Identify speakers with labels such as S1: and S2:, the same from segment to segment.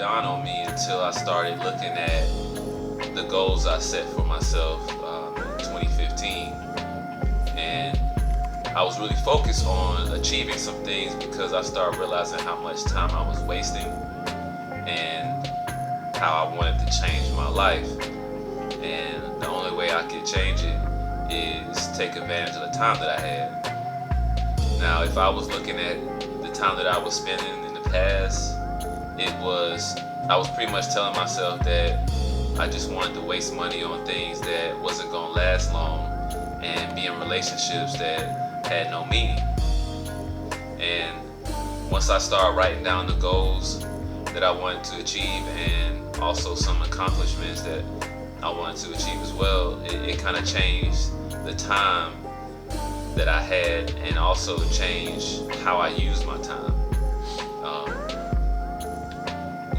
S1: dawn on me until I started looking at the goals I set for myself in 2015. And I was really focused on achieving some things because I started realizing how much time I was wasting and how I wanted to change my life. And the only way I could change it is take advantage of the time that I had. Now, if I was looking at the time that I was spending in the past, I was pretty much telling myself that I just wanted to waste money on things that wasn't gonna last long and be in relationships that had no meaning. And once I started writing down the goals that I wanted to achieve and also some accomplishments that I wanted to achieve as well, it kind of changed the time that I had and also changed how I used my time.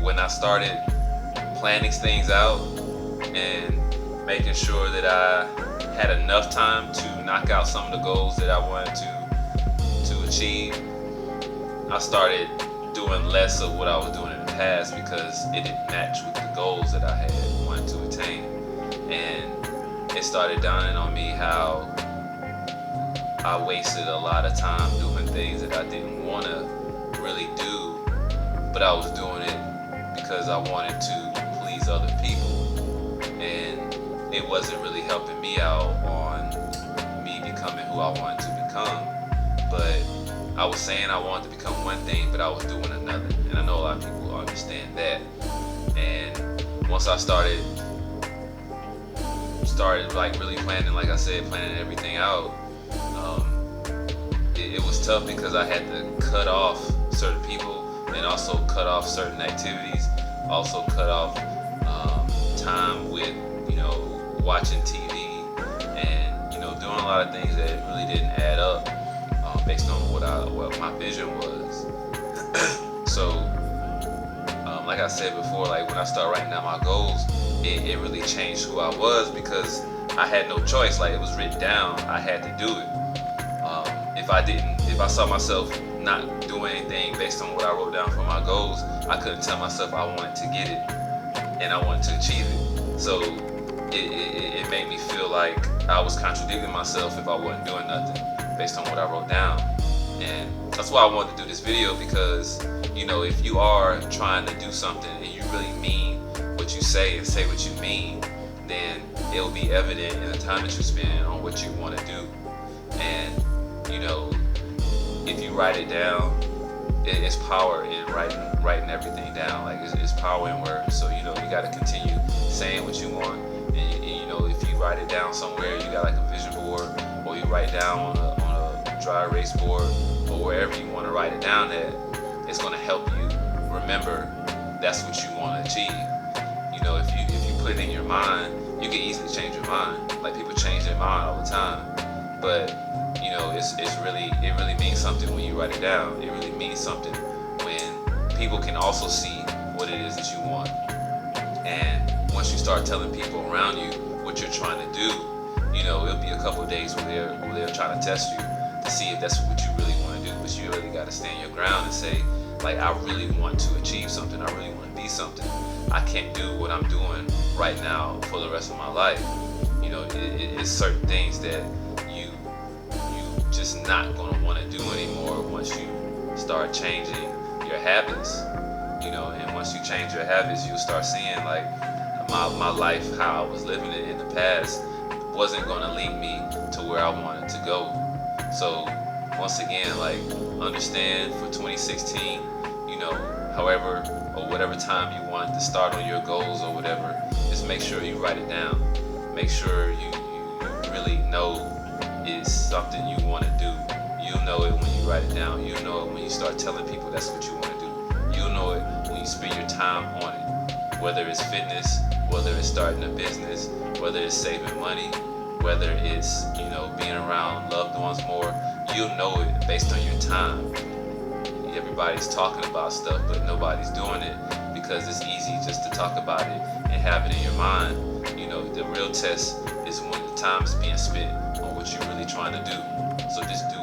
S1: When I started planning things out and making sure that I had enough time to knock out some of the goals that I wanted to achieve, I started doing less of what I was doing in the past because it didn't match with the goals that I had wanted to attain. And it started dawning on me how I wasted a lot of time doing things that I didn't want to really do, but I was doing it because I wanted to please other people, and it wasn't really helping me out on me becoming who I wanted to become. But I was saying I wanted to become one thing, but I was doing another, and I know a lot of people understand that. And once I started like really planning, like I said, planning everything out, it was tough because I had to cut off certain people and also cut off certain activities, also cut off time with, watching TV and, doing a lot of things that really didn't add up based on what my vision was. So, like I said before, like when I started writing down my goals, it really changed who I was because I had no choice. Like, it was written down, I had to do it. If I saw myself not doing anything based on what I wrote down for my goals, I couldn't tell myself I wanted to get it and I wanted to achieve it. So it made me feel like I was contradicting myself if I wasn't doing nothing based on what I wrote down. And that's why I wanted to do this video, because if you are trying to do something and you really mean what you say and say what you mean, then it will be evident in the time that you're spending on what you want to do. And if you write it down, it's power in writing everything down. Like, it's power in words. So you got to continue saying what you want. And if you write it down somewhere, you got like a vision board, or you write down on a dry erase board, or wherever you want to write it down at, it's going to help you remember that's what you want to achieve. If you put it in your mind, you can easily change your mind. Like, people change their mind all the time, but it really means something when you write it down. It really means something when people can also see what it is that you want. And once you start telling people around you what you're trying to do, it'll be a couple of days where they're trying to test you to see if that's what you really want to do. But you really got to stand your ground and say, like, I really want to achieve something. I really want to be something. I can't do what I'm doing right now for the rest of my life. It's certain things that you just not gonna want to do anymore once you start changing your habits. And once you change your habits, you'll start seeing like my life, how I was living it in the past, wasn't gonna lead me to where I wanted to go. So once again, like, understand for 2016, however or whatever time you want to start on your goals or whatever, just make sure you write it down. Make sure you really know it's something you want to do. You'll know it when you write it down. You'll know it when you start telling people that's what you want to do. You'll know it when you spend your time on it. Whether it's fitness, whether it's starting a business, whether it's saving money, whether it's, being around loved ones more, you'll know it based on your time. Everybody's talking about stuff, but nobody's doing it because it's easy just to talk about it and have it in your mind. The real test is when the time is being spent on what you're really trying to do. So just do